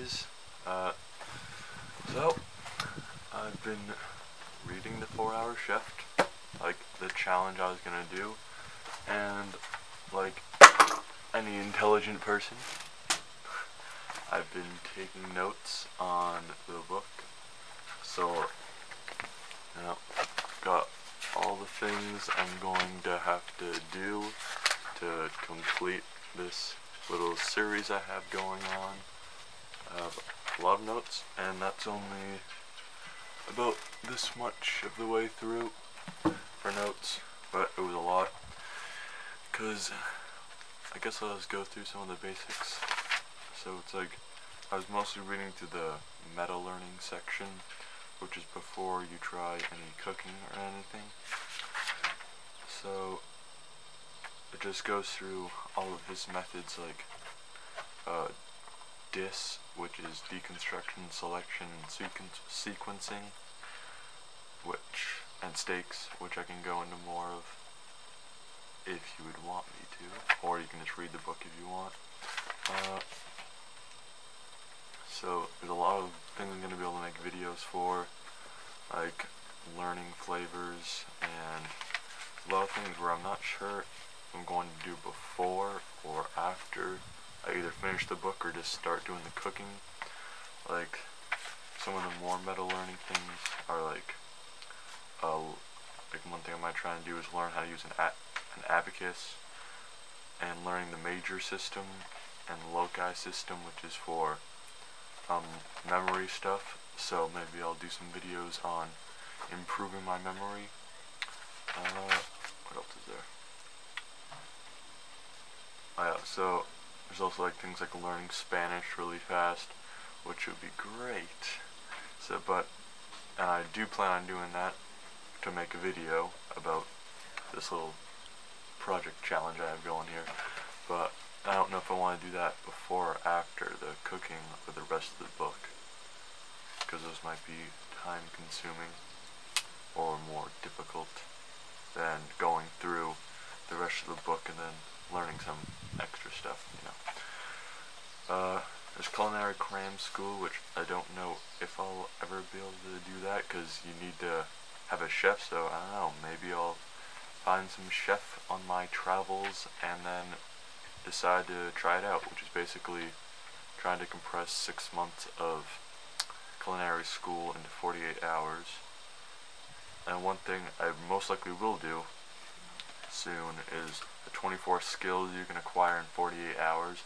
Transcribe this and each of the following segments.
guys. So I've been reading the 4-Hour Chef, like the challenge I was gonna do, and like any intelligent person, I've been taking notes on the book. So got all the things I'm going to have to do to complete this little series I have going on. I have a lot of notes, and that's only about this much of the way through for notes, but it was a lot, because I guess I'll just go through some of the basics. So it's like, I was mostly reading through the meta learning section, which is before you try any cooking or anything. So it just goes through all of his methods, like DIS, which is deconstruction, selection, and sequencing, and stakes, which I can go into more of if you would want me to, or you can just read the book if you want. So there's a lot of things I'm going to be able to make videos for, like learning flavors, and a lot of things where I'm not sure if I'm going to do before or after I either finish the book or just start doing the cooking. Like some of the more meta learning things are like one thing I might try and do is learn how to use an abacus, and learning the major system and loci system, which is for memory stuff. So maybe I'll do some videos on improving my memory. What else is there? Oh yeah, so there's also like things like learning Spanish really fast, which would be great. So, and I do plan on doing that to make a video about this little project challenge I have going here. But I don't know if I want to do that before or after the cooking or the rest of the book, because those might be time consuming or more difficult than going through the rest of the book and then learning some extra stuff, you know. There's Culinary Cram School, which I don't know if I'll ever be able to do that, because you need to have a chef, so I don't know, maybe I'll find some chef on my travels and then decide to try it out, which is basically trying to compress 6 months of culinary school into 48 hours. And one thing I most likely will do soon is the 24 skills you can acquire in 48 hours.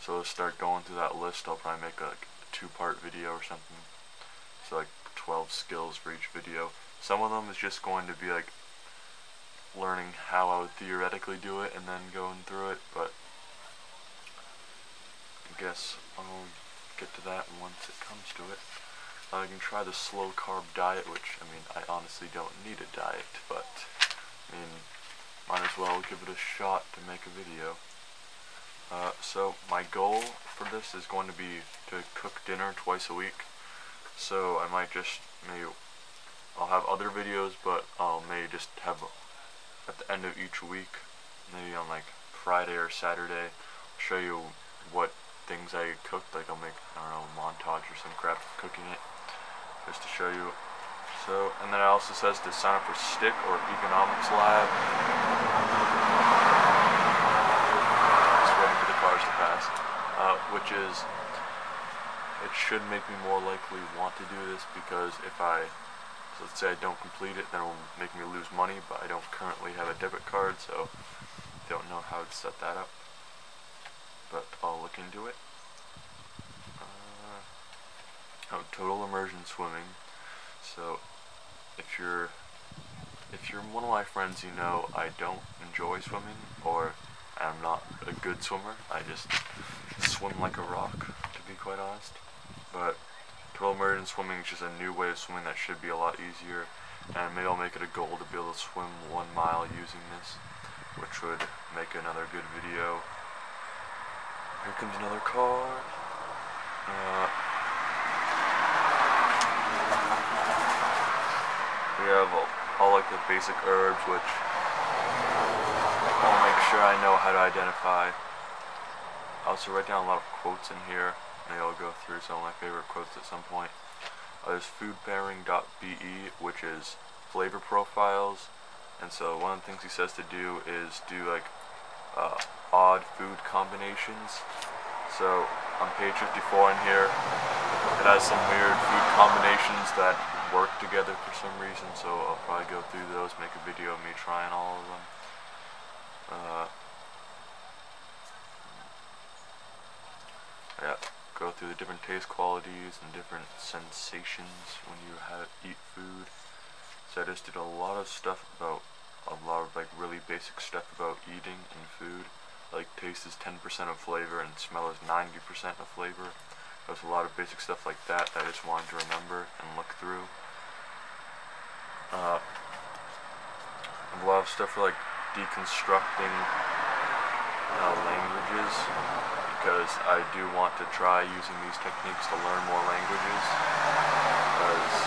So I'll start going through that list. I'll probably make a 2-part video or something. So like 12 skills for each video. Some of them is just going to be like learning how I would theoretically do it and then going through it, but I guess I'll get to that once it comes to it. I can try the slow carb diet, which, I mean, I honestly don't need a diet, but I mean, might as well give it a shot to make a video. So my goal for this is going to be to cook dinner twice a week. So I might just, I'll have other videos, but I'll maybe just have at the end of each week, maybe on like Friday or Saturday, I'll show you what things I cooked. Like I'll make, I don't know, a montage or some crap of cooking it, just to show you. So, and then it also says to sign up for STIC, or Economics Lab. Just waiting for the cars to pass. Which is, it should make me more likely want to do this, because if so let's say I don't complete it, then it will make me lose money, but I don't currently have a debit card, so don't know how to set that up. But I'll look into it. Total immersion swimming. So if you're one of my friends, you know I don't enjoy swimming, or I'm not a good swimmer. I just swim like a rock, to be quite honest. But total immersion swimming is just a new way of swimming that should be a lot easier, and maybe I'll make it a goal to be able to swim 1 mile using this, which would make another good video. Here comes another car. We have all like the basic herbs, which I'll make sure I know how to identify. I also write down a lot of quotes in here, maybe I'll go through some of my favorite quotes at some point. There's foodpairing.be, which is flavor profiles, and so one of the things he says to do is do like odd food combinations. So on page 54 in here, it has some weird food combinations that work together for some reason, so I'll probably go through those, make a video of me trying all of them. Yeah, go through the different taste qualities and different sensations when you eat food. So I just did a lot of stuff about, like really basic stuff about eating and food. Like taste is 10% of flavor and smell is 90% of flavor. There's a lot of basic stuff like that I just wanted to remember and look through. A lot of stuff for like deconstructing languages, because I do want to try using these techniques to learn more languages, because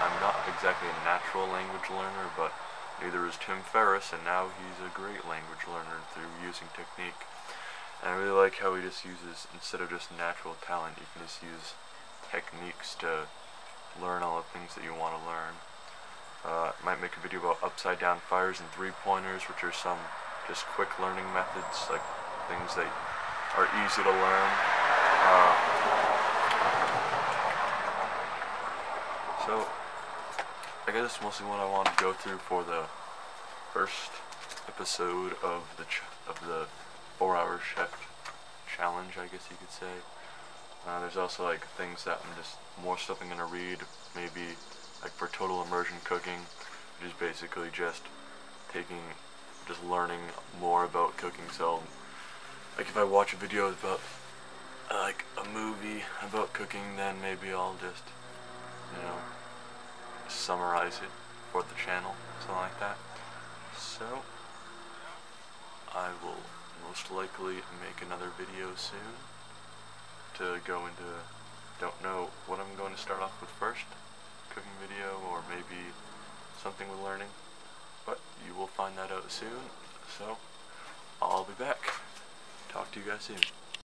I'm not exactly a natural language learner, but neither is Tim Ferriss, and now he's a great language learner through using technique. And I really like how he just uses, instead of just natural talent, you can just use techniques to learn all the things that you want to learn. I might make a video about upside down fires and three-pointers, which are some just quick learning methods, like things that are easy to learn. So I guess that's mostly what I want to go through for the first episode of the 4-Hour Chef Challenge, I guess you could say. There's also like things that more stuff I'm gonna read, maybe like for total immersion cooking, which is basically just learning more about cooking. So like if I watch a video about like a movie about cooking, then maybe I'll just, you know, summarize it for the channel, something like that. So I will most likely make another video soon to go into, don't know what I'm going to start off with first, cooking video or maybe something with learning, but you will find that out soon. So I'll be back. Talk to you guys soon.